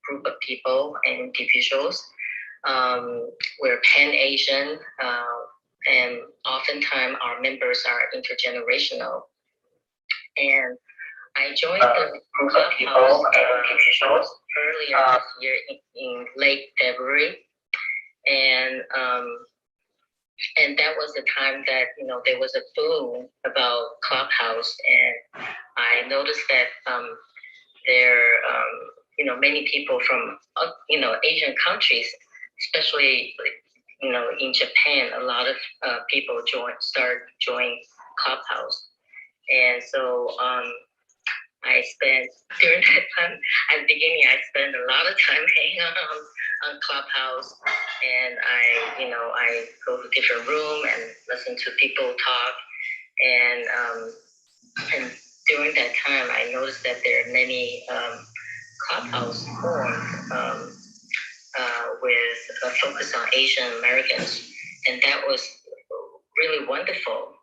group of people and individuals. We're Pan-Asian, and oftentimes our members are intergenerational. And I joined the group of people and individuals earlier this year in late February, and that was the time that there was a boom about Clubhouse, and I noticed that there many people from Asian countries, especially in Japan, a lot of people start joining Clubhouse, and so I spent during that time at the beginning. I spent a lot of time hanging on Clubhouse, and I go to different room and listen to people talk, and during that time I noticed that there are many Clubhouse formed with a focus on Asian Americans, and that was really wonderful.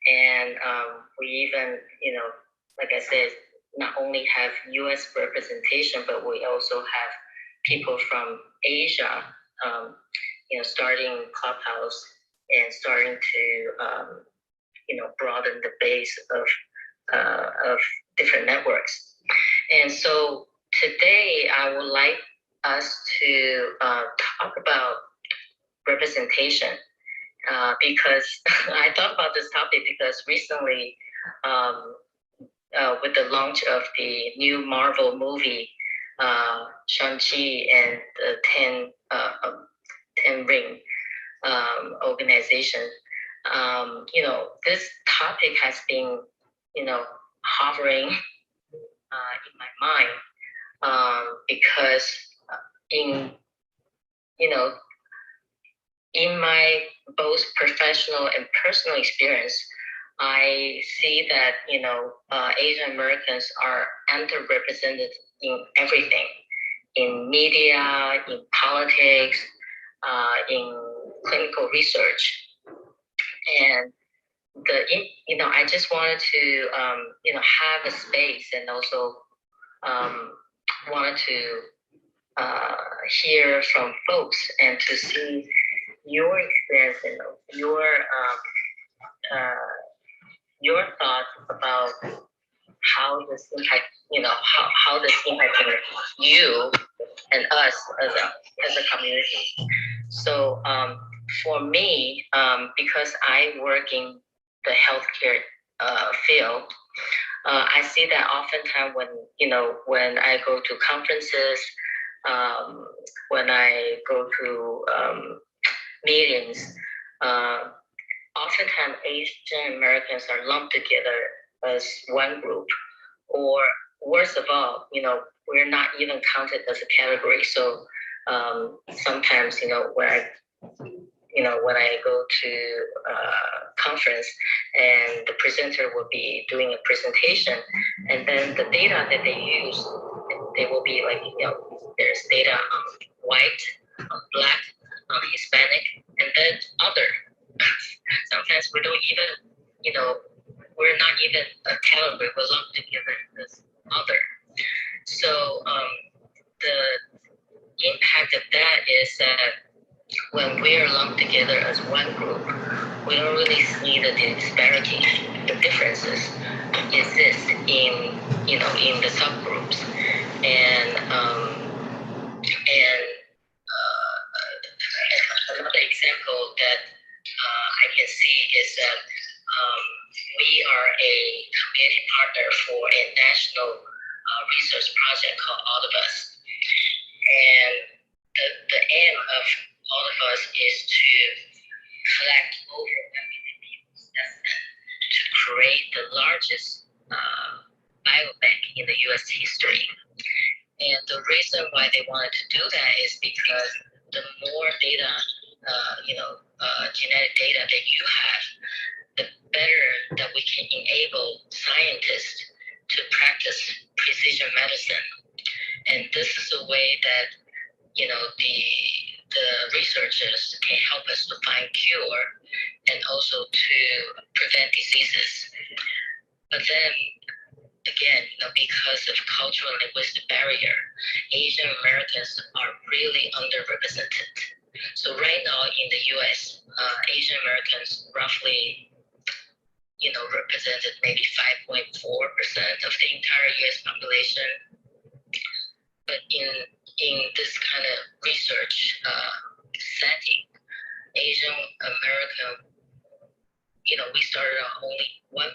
And we even like I said, not only have U.S. representation, but we also have people from Asia, starting Clubhouse and starting to, broaden the base of different networks. And so today, I would like us to talk about representation because I thought about this topic because recently. With the launch of the new Marvel movie, Shang-Chi and the 10 Ring organization, this topic has been, hovering in my mind because in my both professional and personal experience, I see that, Asian Americans are underrepresented in everything, in media, in politics, in clinical research. And I just wanted to, have a space and also wanted to hear from folks and to see your experience and your thoughts about how this impact, how this impacting you and us as a community. So for me, because I work in the healthcare field, I see that oftentimes when I go to conferences, when I go to meetings, oftentimes Asian Americans are lumped together as one group, or worst of all, we're not even counted as a category. So sometimes, when I go to a conference and the presenter will be doing a presentation, and then the data that they use, they will be like, there's data on white, on black, on Hispanic, and then other. Sometimes we don't even, we're not even a category, we're lumped together as other. So the impact of that is that when we are lumped together as one group, we don't really see the disparities, the differences exist in the subgroups. And another example that I can see is that we are a community partner for a national research project called All of Us. And the aim of All of Us is to collect over 1 million people's specimen to create the largest biobank in the U.S. history. And the reason why they wanted to do that is because the more data, genetic data that you have, the better that we can enable scientists to practice precision medicine. And this is a way that, the researchers can help us to find cure and also to prevent diseases. But then again, because of cultural and linguistic barrier, Asian Americans are really underrepresented. So right now in the U.S., Asian Americans roughly, represented maybe 5.4% of the entire U.S. population. But in this kind of research setting, Asian American, we started out only 1.9%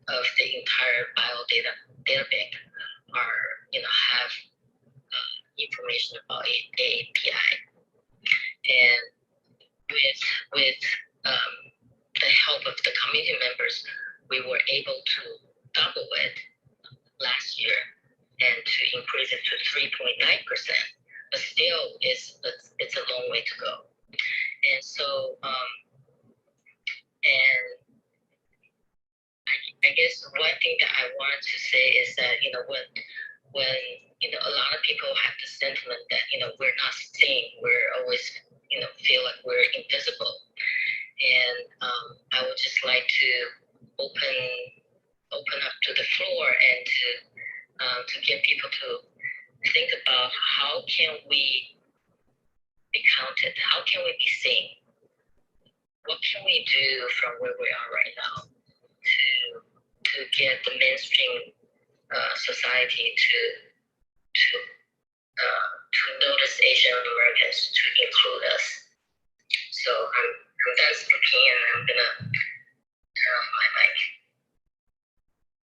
of the entire bio data bank are, have information about API. And with the help of the community members, we were able to double it last year and to increase it to 3.9%. But still, it's a long way to go. And so, and I guess one thing that I wanted to say is that, when a lot of people have the sentiment that, we're not seen, we're always, feel like we're invisible. And I would just like to open up to the floor and to get people to think about how can we be counted, how can we be seen, what can we do from where we are right now to get the mainstream society to notice Asian Americans, to include us. So I'm done speaking, and I'm gonna turn off my mic.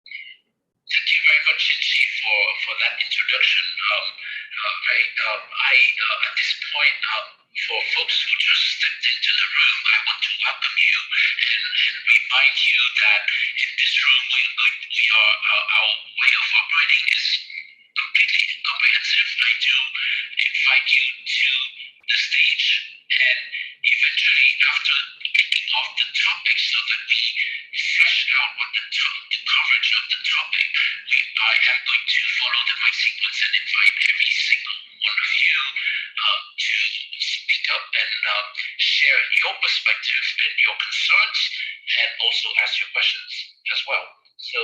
Thank you very much, Shinji, for that introduction. At this point, for folks who just stepped into the room, I want to welcome you and remind you that in this room, our way of operating is completely comprehensive. I do invite you to the stage, and eventually, after kicking off the topic so that we flesh out what the coverage of the topic, I am going to follow the mic sequence and invite every single one of you to speak up and share your perspective and your concerns, and also ask your questions as well. So,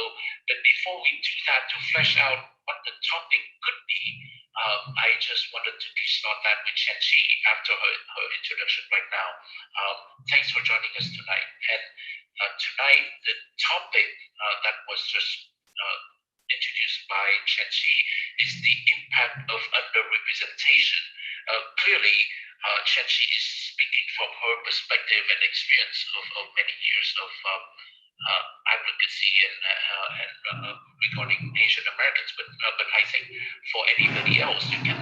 but before we do that, to flesh out what the topic could be, I just wanted to start that with Chen-Chi after her introduction right now. Thanks for joining us tonight. And tonight, the topic that was just introduced by Chen-Chi is the impact of underrepresentation. Clearly, Chen-Chi is speaking from her perspective and experience of many years of advocacy and regarding Asian Americans, but I think for anybody else, you can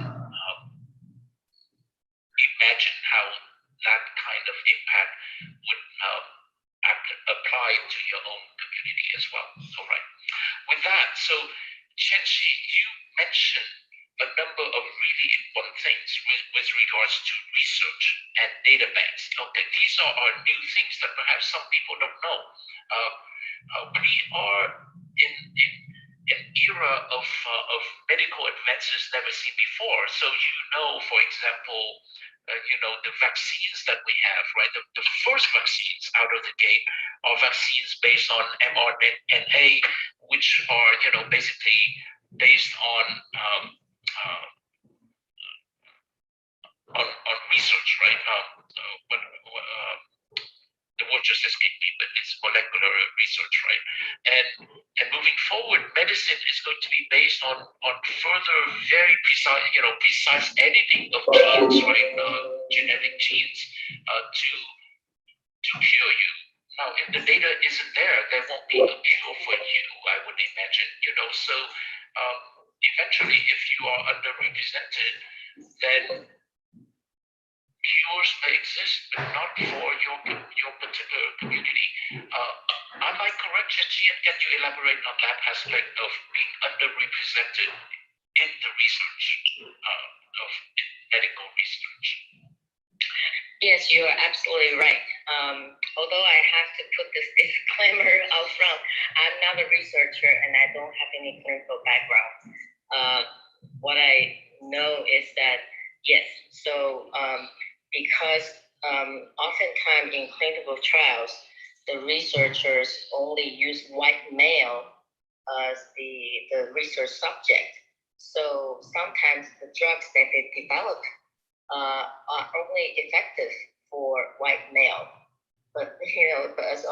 imagine how that kind of impact would apply to your own community as well. All right. With that, so Chen-Chi, you mentioned a number of really important things with regards to research and data banks. Okay, these are new things that perhaps some people don't know. We are in an era of medical advances never seen before. So for example, the vaccines that we have, right? The first vaccines out of the gate are vaccines based on mRNA, which are basically based on research, right? The word just escaped me, but it's molecular research, right? And moving forward, medicine is going to be based on further very precise editing of genes, right? Genetic genes to cure you. Now, if the data isn't there won't be a cure for you, I would imagine. So eventually, if you are underrepresented, then cures may exist, but not for your particular community. Am I correct, Chen-Chi? And can you elaborate on that aspect of being underrepresented in the research of medical research? Yes, you are absolutely right. Although I have to put this disclaimer out front, I'm not a researcher and I don't have any clinical background. What I know is that, yes, so because oftentimes in clinical trials, the researchers only use white male as the research subject. So sometimes the drugs that they develop are only effective for white male. But but as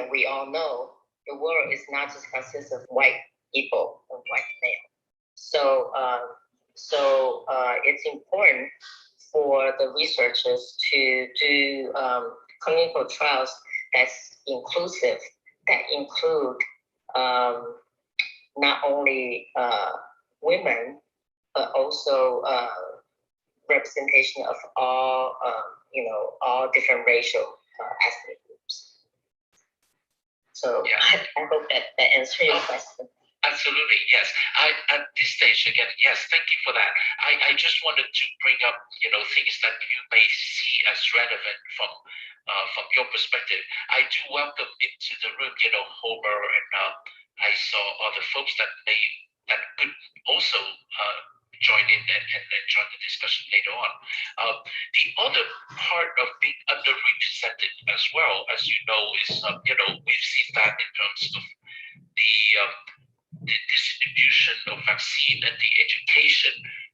we all know, the world is not just consists of white people and white male. So it's important for the researchers to do clinical trials that's inclusive, that include not only women, but also representation of all all different racial ethnic groups. So yeah. I hope that answers your question. Absolutely, yes. At this stage again, yes, thank you for that. I just wanted to bring up things that you may see as relevant from your perspective. I do welcome into the room Homer, and I saw other folks that could also join in and join the discussion later on. The other part of being underrepresented as well, as you know, is we've seen that in terms of the distribution of vaccine and the education,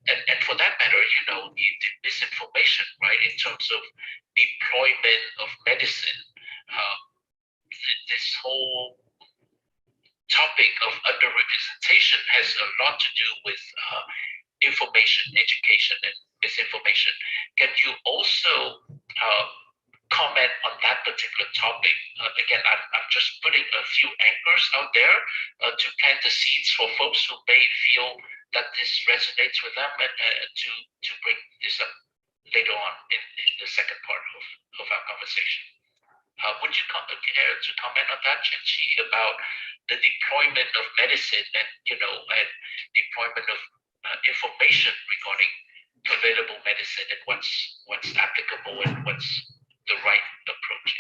and for that matter, the misinformation, right, in terms of deployment of medicine. This whole topic of underrepresentation has a lot to do with information, education, and misinformation. Can you also comment on that particular topic? Again, I'm just putting a few anchors out there to plant the seeds for folks who may feel that this resonates with them, and to bring this up later on in the second part of our conversation. Would you care to comment on that, Chin-Chi, about the deployment of medicine and and deployment of information regarding available medicine and what's applicable and what's the right approach?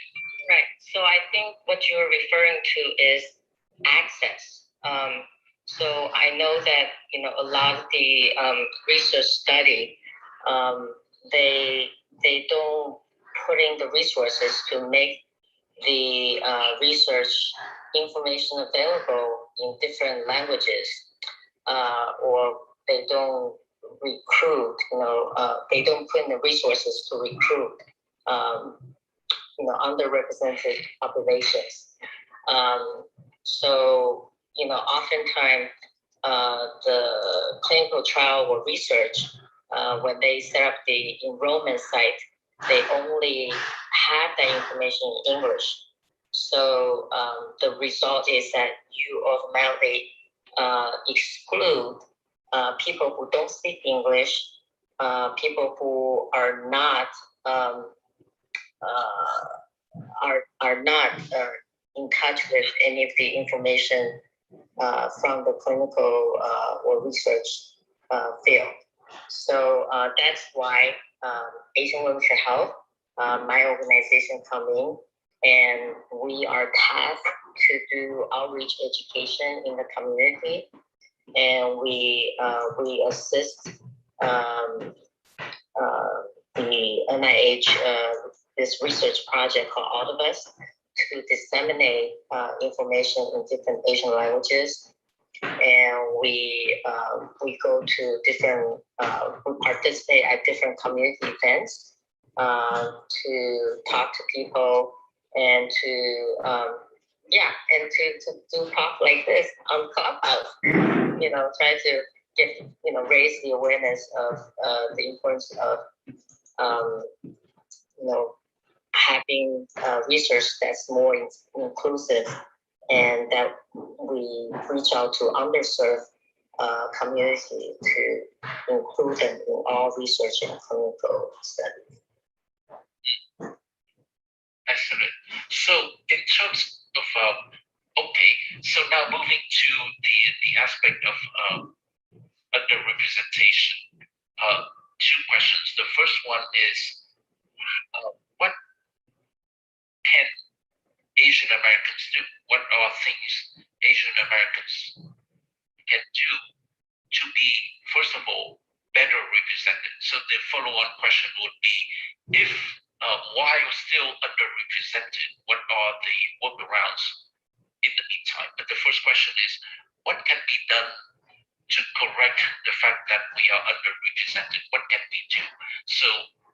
Right. So I think what you're referring to is access. So I know that a lot of the research study, they don't put in the resources to make the research information available in different languages, or they don't recruit. They don't put in the resources to recruit underrepresented populations. So oftentimes the clinical trial or research, when they set up the enrollment site, they only have that information in English. So the result is that you automatically exclude people who don't speak English, people who are not in touch with any of the information from the clinical or research field. So that's why Asian Women for Health, my organization, come in, and we are tasked to do outreach education in the community, and we assist the NIH this research project called All of Us to disseminate information in different Asian languages. And we go to different, we participate at different community events to talk to people and to do talk like this on Clubhouse. Try to get raise the awareness of the importance of having research that's more inclusive, and that we reach out to underserved community to include them in all research and clinical studies. Excellent. So in terms of, so now moving to the aspect of underrepresentation, two questions. The first one is, what can Asian Americans do? What are things Asian Americans can do to be, first of all, better represented? So the follow-on question would be, if while still underrepresented, what are the workarounds in the meantime. But the first question is, what can be done to correct the fact that we are underrepresented? What can we do? So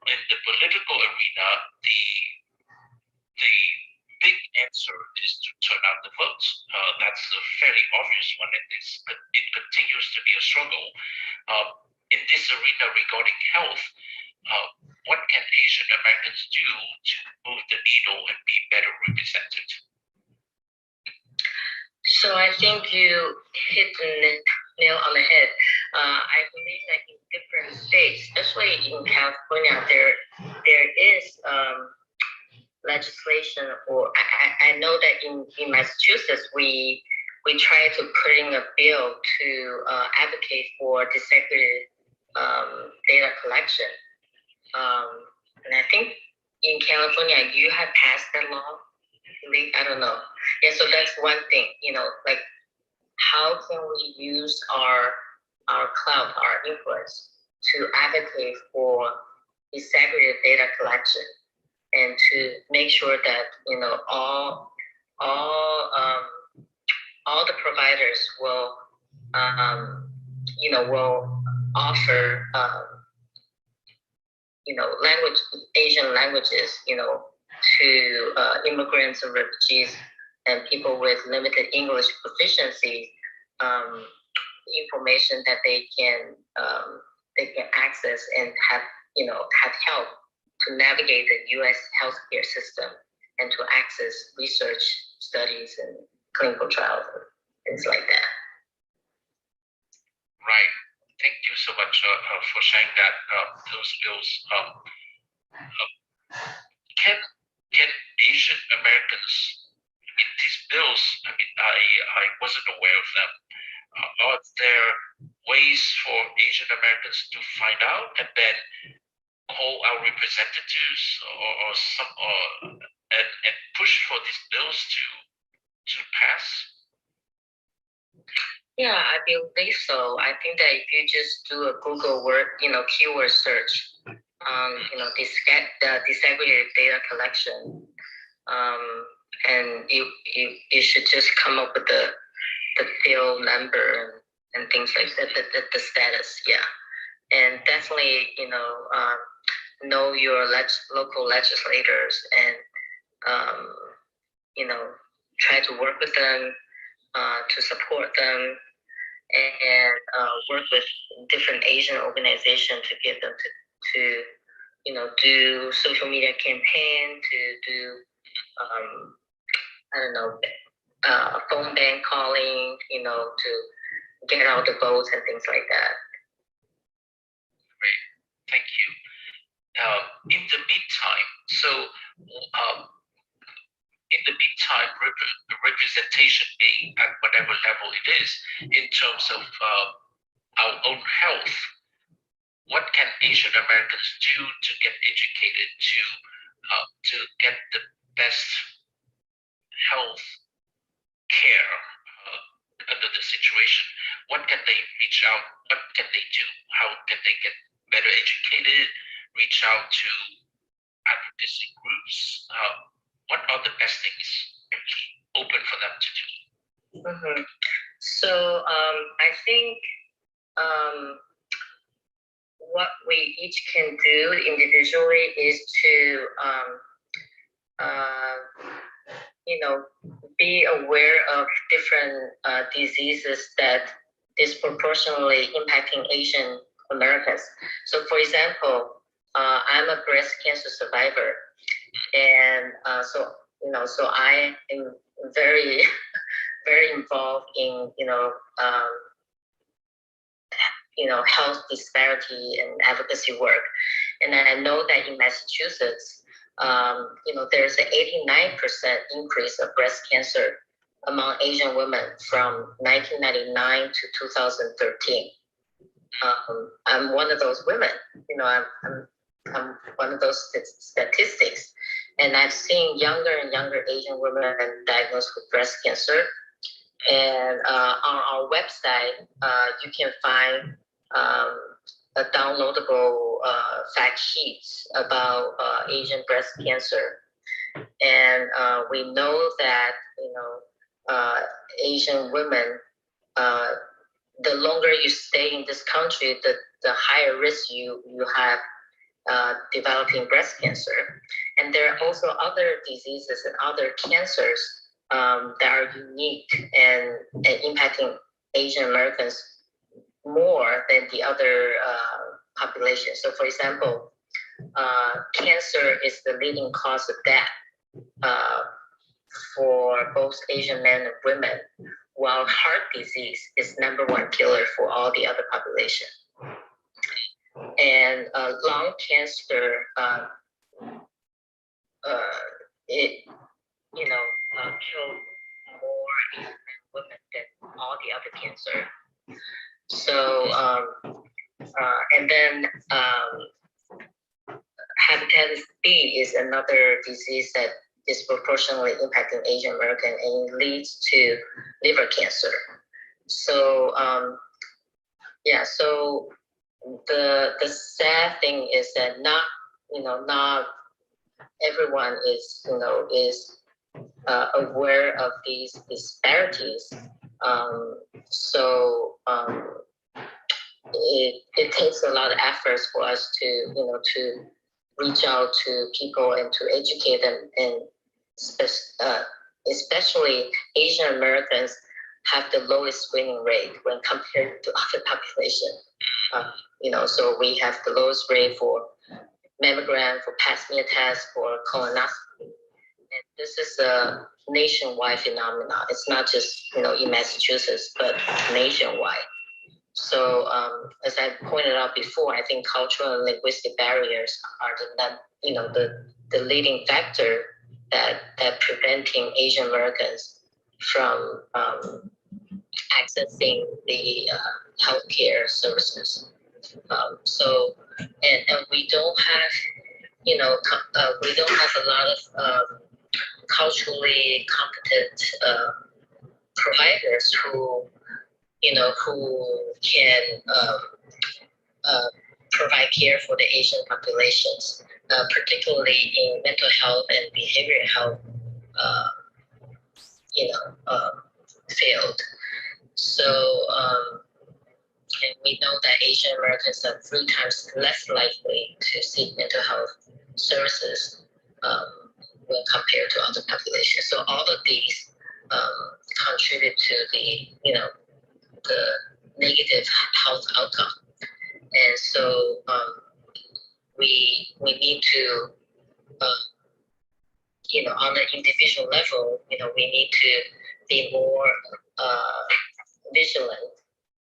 in the political arena, the big answer is to turn out the votes. That's a fairly obvious one, and it continues to be a struggle. In this arena regarding health, what can Asian Americans do to move the needle and be better represented? So I think you hit the nail on the head. I believe that in different states, especially in California, there is legislation, or I know that in Massachusetts we try to put in a bill to advocate for disaggregated data collection. And I think in California you have passed that law. I don't know. Yeah, so that's one thing, like how can we use our clout, our influence to advocate for disaggregated data collection and to make sure that, all the providers will, will offer, Asian languages, to immigrants and refugees and people with limited English proficiency, information that they can access and have help to navigate the U.S. healthcare system and to access research studies and clinical trials and things like that. Right. Thank you so much for sharing that. Those bills. Can Asian Americans, these bills, I wasn't aware of them. Are there ways for Asian Americans to find out and then call our representatives and push for these bills to pass? Yeah, I believe so. I think that if you just do a Google keyword search, the disaggregated data collection, and you should just come up with the bill number and things like that, the status, yeah. And definitely, know your local legislators and, try to work with them, to support them, and work with different Asian organizations to get them to do social media campaign, to do, phone bank calling, to get out the votes and things like that. Great, thank you. In the meantime, representation being at whatever level it is, in terms of our own health, what can Asian Americans do to get educated, to get the best health care under the situation? What can they reach out? What can they do? How can they get better educated? Reach out to advocacy groups? What are the best things open for them to do? Mm-hmm. So I think what we each can do individually is to be aware of different diseases that disproportionately impacting Asian Americans. So, for example, I'm a breast cancer survivor, and so I am very, very involved in health disparity and advocacy work. And I know that in Massachusetts, there's an 89% increase of breast cancer among Asian women from 1999 to 2013. I'm one of those women. I'm one of those statistics, and I've seen younger and younger Asian women diagnosed with breast cancer. And on our website, you can find a downloadable fact sheets about Asian breast cancer. And we know that Asian women, the longer you stay in this country, the higher risk you have developing breast cancer. And there are also other diseases and other cancers that are unique and impacting Asian Americans more than the other population. So, for example, cancer is the leading cause of death for both Asian men and women, while heart disease is number one killer for all the other population. And lung cancer, it killed more Asian men and women than all the other cancer. So, and then hepatitis B is another disease that disproportionately impacting Asian American and leads to liver cancer. So, so the sad thing is that not everyone is aware of these disparities. It takes a lot of efforts for us to reach out to people and to educate them, and especially Asian Americans have the lowest screening rate when compared to other population. So we have the lowest rate for mammogram, for pap smear test, for colonoscopy. And this is a nationwide phenomenon. It's not just in Massachusetts, but nationwide. So as I pointed out before, I think cultural and linguistic barriers are the leading factor that preventing Asian Americans from accessing the healthcare services. And we don't have a lot of culturally competent providers who can provide care for the Asian populations, particularly in mental health and behavioral health, field. So, and we know that Asian Americans are 3 times less likely to seek mental health services when compared to other populations. So all of these contribute to the negative health outcome. And so we need to, on an individual level, we need to be more vigilant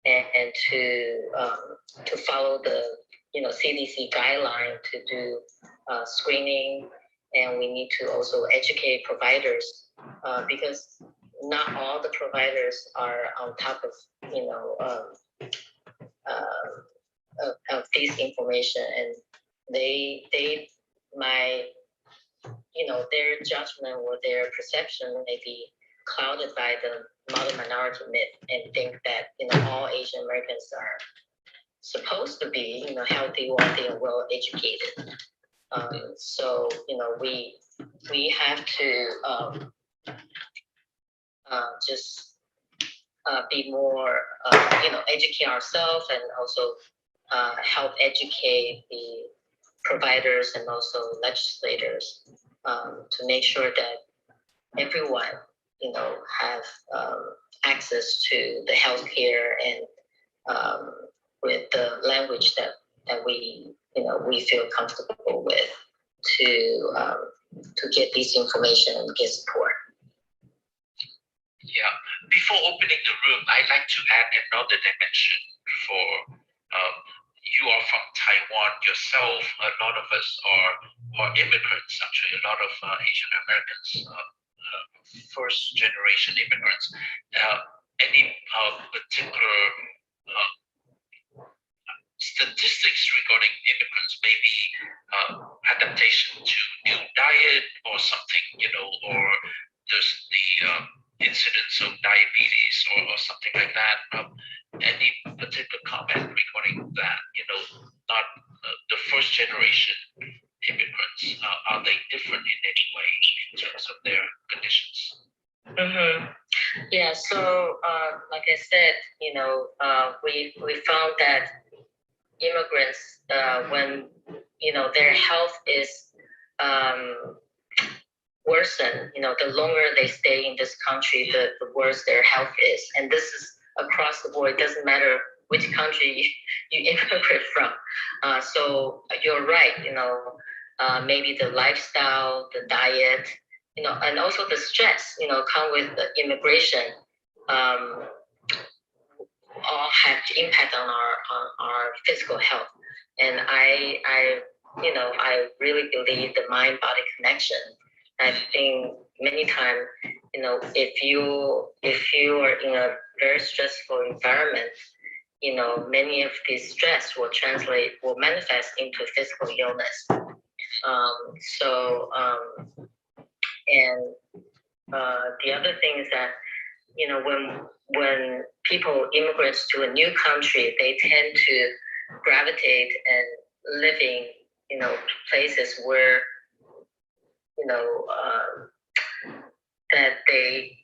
and to follow the CDC guideline to do screening, and we need to also educate providers because not all the providers are on top of of this information, and they might their judgment or their perception may be clouded by the model minority myth and think that all Asian Americans are supposed to be healthy, wealthy, and well educated. So we have to just be more educate ourselves, and also help educate the providers and also legislators to make sure that everyone have access to the healthcare and with the language that we feel comfortable with to get this information and get support. Yeah. Before opening the room, I'd like to add another dimension for you are from Taiwan yourself. A lot of us are immigrants, actually. A lot of Asian Americans, first generation immigrants. Any particular statistics regarding immigrants, maybe adaptation to new diet or something, or there's the incidence of diabetes or something like that. Any particular comment regarding that? Not the first generation immigrants, are they different in any way in terms of their conditions? Mm-hmm. So like I said, we found that immigrants, when their health is worsen, the longer they stay in this country, the worse their health is. And this is across the board. It doesn't matter which country you immigrate from. So you're right, maybe the lifestyle, the diet, and also the stress, come with the immigration, all have impact on our physical health. And I really believe the mind body connection. I think many times, if you are in a very stressful environment, many of these stress will manifest into physical illness. And the other thing is that, when people immigrants to a new country, they tend to gravitate and living, places where, that they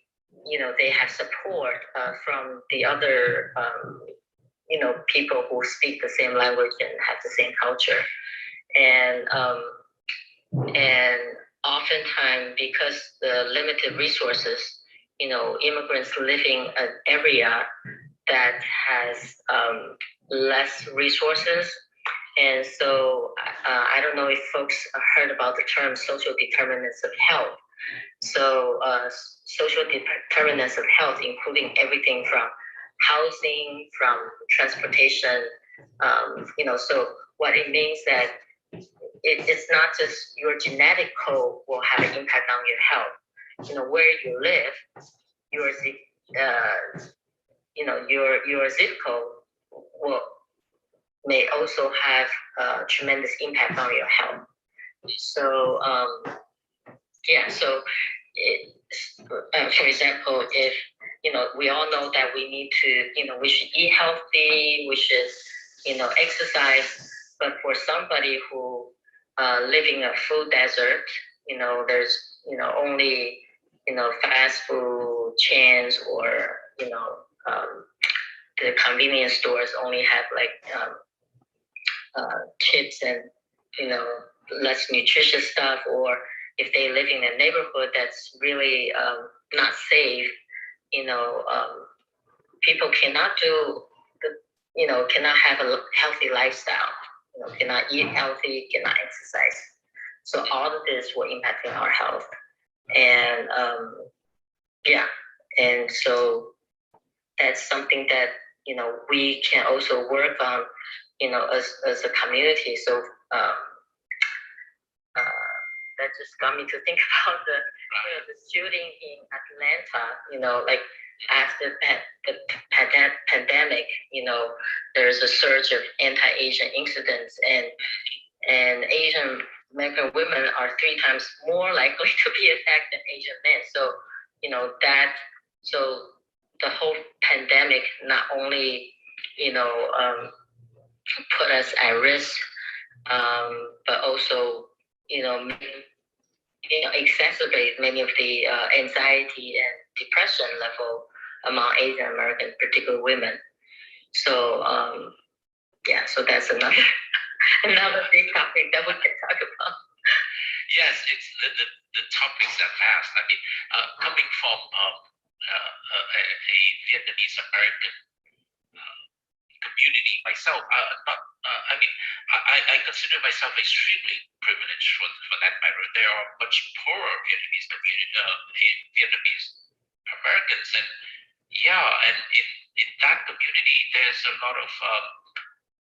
have support from the other, people who speak the same language and have the same culture. And oftentimes, because the limited resources, immigrants living in an area that has less resources. And so I don't know if folks heard about the term social determinants of health. So social determinants of health, including everything from housing, from transportation, so what it means that it's not just your genetic code will have an impact on your health. Where you live, your zip code may also have a tremendous impact on your health. So for example, if we all know that we need to, we should eat healthy, we should, exercise. But for somebody who living in a food desert, there's only fast food chains, or the convenience stores only have chips and less nutritious stuff, or if they live in a neighborhood that's really not safe, people cannot cannot have a healthy lifestyle, cannot eat healthy, cannot exercise. So all of this will impact our health. And and so that's something that we can also work on, as a community. So that just got me to think about the shooting in Atlanta. After the pandemic, there's a surge of anti-Asian incidents, and Asian American women are 3 times more likely to be attacked than Asian men. So so the whole pandemic not only put us at risk, but also exacerbate many of the anxiety and depression level among Asian American, particularly women. So so that's another big topic that we can talk about. Yes, it's the topics are vast. I mean, coming from a Vietnamese American community myself, I consider myself extremely privileged for that matter. There are much poorer Vietnamese Americans, and in that community, there's a lot of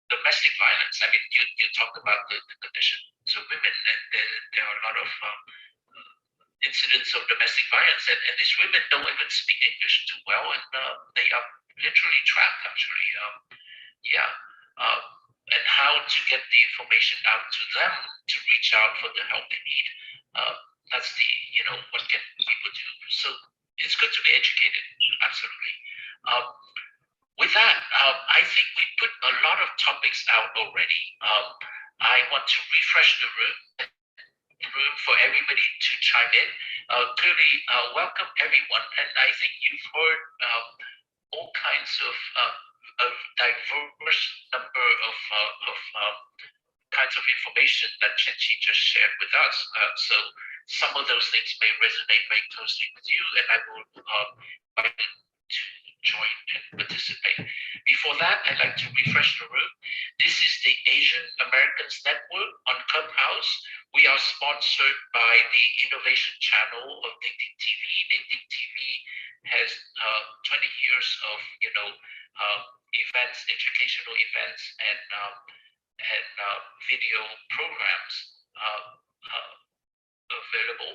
domestic violence. I mean, you talk about the conditions of women, and there are a lot of incidents of domestic violence, and these women don't even speak English too well, and they are literally trapped, actually. And how to get the information out to them to reach out for the help they need. That's what can people do? So it's good to be educated, absolutely. With that, I think we put a lot of topics out already. I want to refresh the room. room for everybody to chime in. Clearly, welcome everyone, and I think you've heard all kinds of diverse number of kinds of information that Chenchi just shared with us. So some of those things may resonate very closely with you, and I will invite you to join and participate. Before that, I'd like to refresh the room. This is the Asian Americans Network on Clubhouse. We are sponsored by the Innovation Channel of Ding TV. Ding TV has 20 years of events, educational events, and video programs available,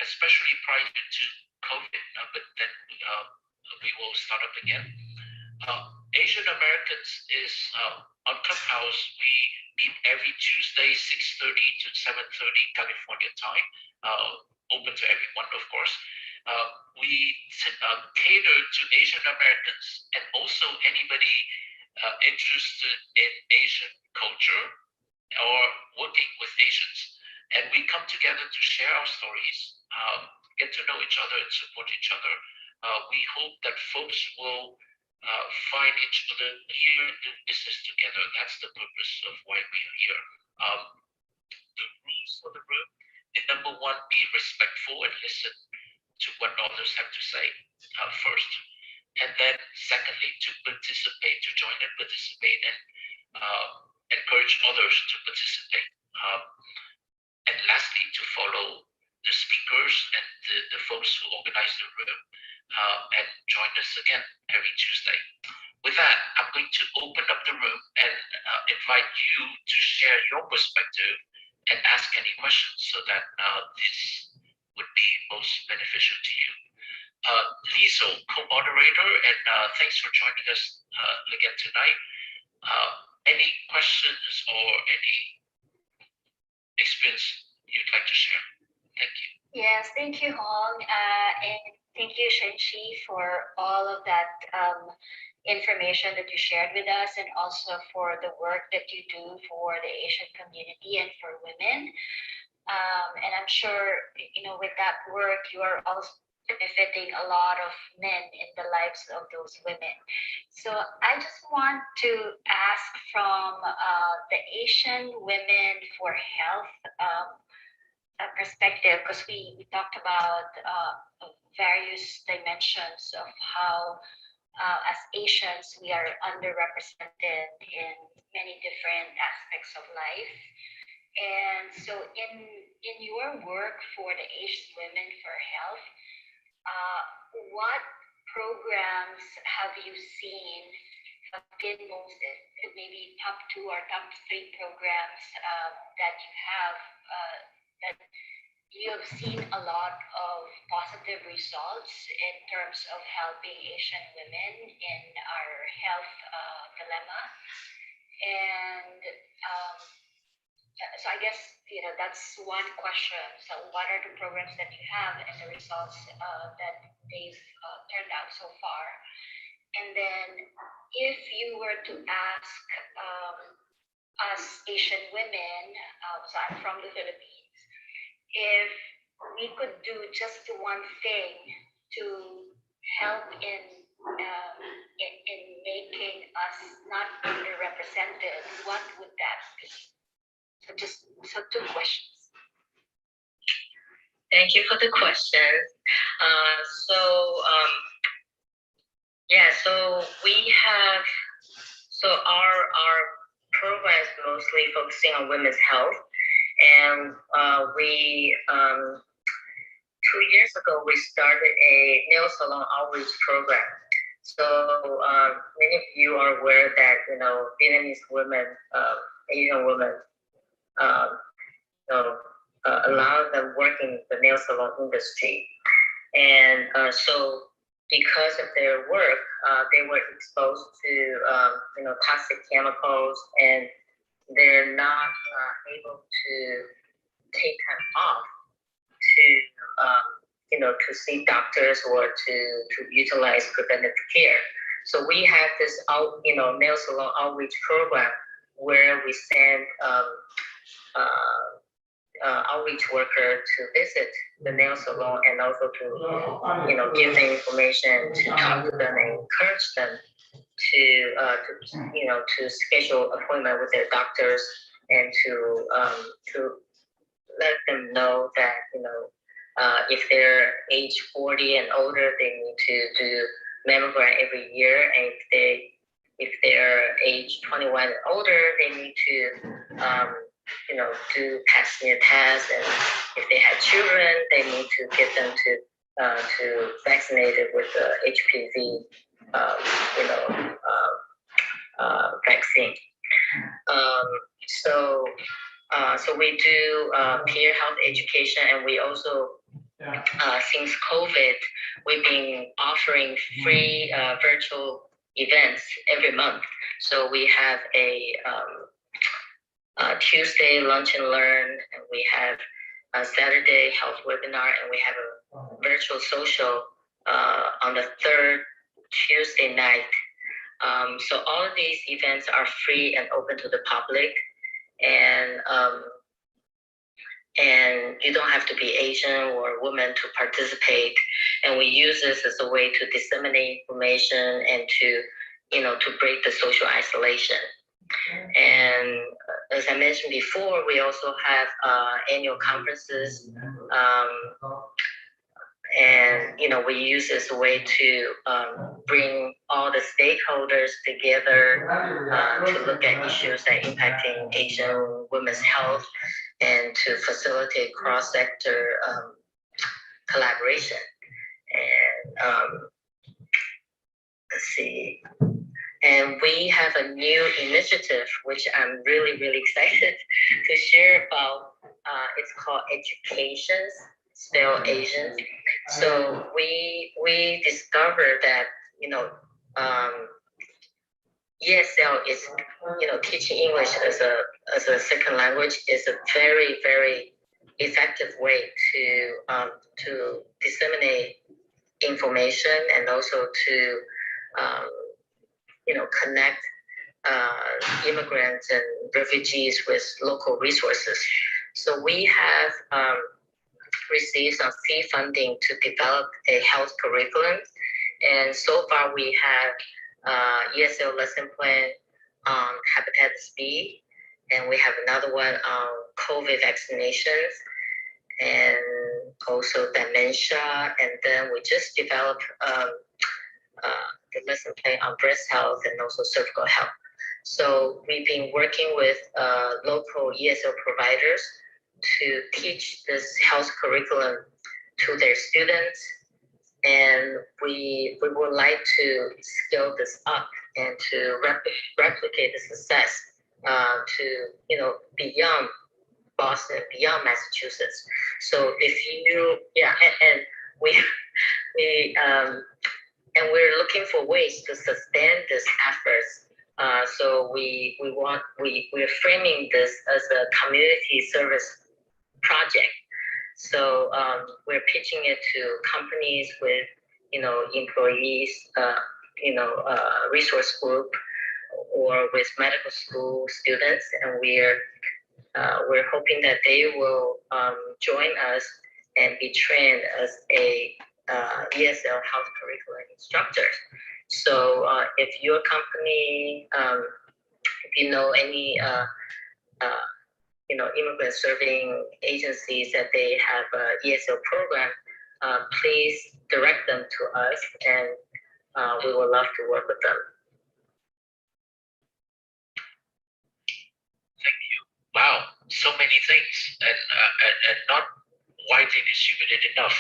especially prior to COVID, but then we will start up again. Asian Americans is on Clubhouse. We meet every Tuesday, 6:30 to 7:30 California time, open to everyone, of course. We cater to Asian Americans and also anybody interested in Asian culture or working with Asians. And we come together to share our stories, get to know each other and support each other. We hope that folks will find each other here and do business together. That's the purpose of why we are here. The rules for the room, number one, be respectful and listen to what others have to say first. And then secondly, to participate, to join and participate, and encourage others to participate. And lastly, to follow the speakers and the folks who organize the room and join us again every Tuesday. With that, I'm going to open up the room and invite you to share your perspective and ask any questions so that this would be most beneficial to you. Liesl, co-moderator, and thanks for joining us again tonight. Any questions or any experience you'd like to share? Thank you. Yes, thank you, Hong, and thank you, Shenchi, for all of that information that you shared with us, and also for the work that you do for the Asian community and for women. And I'm sure, with that work, you are also benefiting a lot of men in the lives of those women. So I just want to ask from the Asian Women for Health perspective, because we talked about various dimensions of how as Asians we are underrepresented in many different aspects of life. And so in your work for the Asian Women for Health, what programs have you seen have been most, maybe top 2 or top 3 programs that you have that you have seen a lot of positive results in terms of helping Asian women in our health dilemma? And so I guess that's one question. So what are the programs that you have and the results that they've turned out so far? And then if you were to ask us Asian women, so I'm from the Philippines, if we could do just one thing to help in making us not underrepresented, what would that be? So 2 questions. Thank you for the question. So we have, our program is mostly focusing on women's health, and we 2 years ago we started a nail salon outreach program. So many of you are aware that Vietnamese women, Asian women, a lot of them work in the nail salon industry, and so because of their work, they were exposed to toxic chemicals, and they're not able to take time off to see doctors or to utilize preventive care. So we have this nail salon outreach program where we send outreach worker to visit the nail salon and also to, give them information, to talk to them and encourage them to schedule appointment with their doctors and to let them know that, if they're age 40 and older, they need to do mammogram every year, and if they're age 21 and older, they need to do pap smear tests, and if they have children, they need to get them to vaccinated with the HPV vaccine. So we do peer health education, and we also since COVID, we've been offering free virtual events every month. So we have a Tuesday lunch and learn, and we have a Saturday health webinar, and we have a virtual social on the third Tuesday night. So all of these events are free and open to the public, and you don't have to be Asian or woman to participate. And we use this as a way to disseminate information and to break the social isolation. And as I mentioned before, we also have annual conferences, and we use this as a way to bring all the stakeholders together to look at issues that are impacting Asian women's health and to facilitate cross-sector collaboration. And let's see. And we have a new initiative, which I'm really, really excited to share about. It's called Educations, spelled Asian. So we discovered that, ESL is, teaching English as a second language is a very, very effective way to disseminate information and also to connect immigrants and refugees with local resources. So we have received some seed funding to develop a health curriculum, and so far we have ESL lesson plan on hepatitis B, and we have another one on COVID vaccinations, and also dementia, and then we just developed the lesson plan on breast health and also cervical health. So we've been working with local ESL providers to teach this health curriculum to their students, and we would like to scale this up and to replicate the success to beyond Boston, beyond Massachusetts. So if you and we're looking for ways to sustain this efforts. So we're framing this as a community service project. So we're pitching it to companies with, employees, resource group, or with medical school students, and we're hoping that they will join us and be trained as a ESL health curriculum instructor. So if your company, if you know any immigrant serving agencies that they have a ESL program, please direct them to us, and we would love to work with them. Thank you. Wow, so many things, and not widely distributed enough.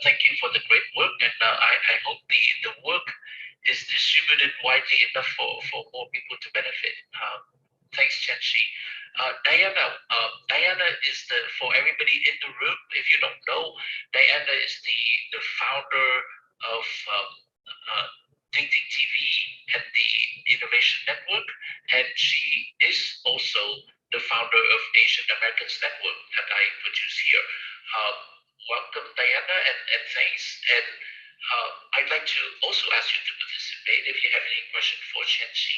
Thank you for the great work, and I hope the work is distributed widely enough for more people to benefit. Thanks, Chen-Shi. Diana is for everybody in the room, if you don't know, Diana is the founder of Ding Ding TV and the Innovation Network, and she is also the founder of Asian Americans Network that I produce here. Welcome, Diana, and thanks. And I'd like to also ask you to participate if you have any question for Chen-Shi.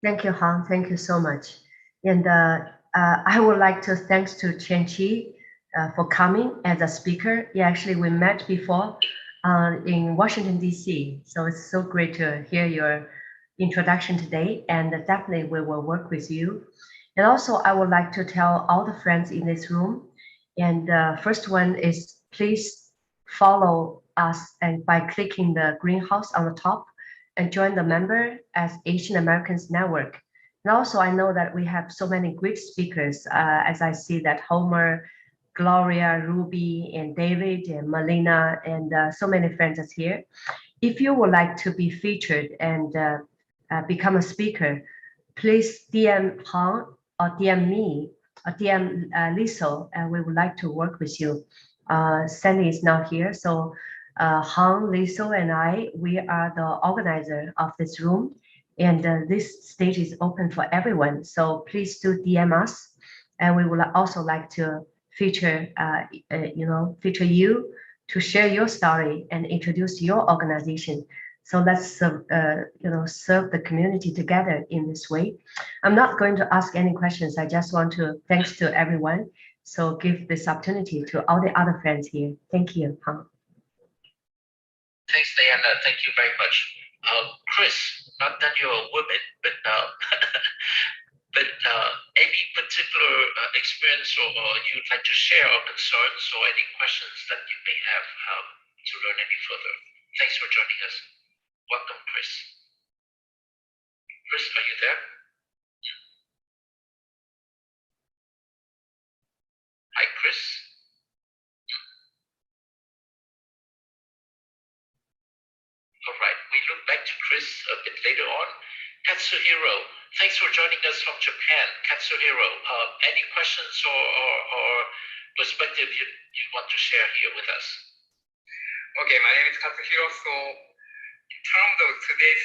Thank you, Han. Thank you so much. And I would like to thanks to Chen Qi for coming as a speaker. Yeah, actually, we met before in Washington, D.C. So it's so great to hear your introduction today, and definitely we will work with you. And also, I would like to tell all the friends in this room, and first one is please follow us and by clicking the greenhouse on the top and join the member as Asian Americans Network. And also, I know that we have so many great speakers, as I see that Homer, Gloria, Ruby, and David, and Melina, and so many friends is here. If you would like to be featured and become a speaker, please DM Han or DM me or DM Liso, and we would like to work with you. Sandy is not here, so Han, Liso, and I, we are the organizer of this room, and this stage is open for everyone. So please do DM us, and we would also like to feature, feature you to share your story and introduce your organization. So let's serve the community together in this way. I'm not going to ask any questions. I just want to thanks to everyone. So give this opportunity to all the other friends here. Thank you. Thanks, Diana. Thank you very much. Chris, not that you're a woman, but any particular experience or you'd like to share or concerns or any questions that you may have to learn any further. Thanks for joining us. Welcome, Chris. Chris, are you there? Hi, Chris. All right, we look back to Chris a bit later on. Katsuhiro, thanks for joining us from Japan. Katsuhiro, any questions or perspective you want to share here with us? Okay, my name is Katsuhiro. So in terms of today's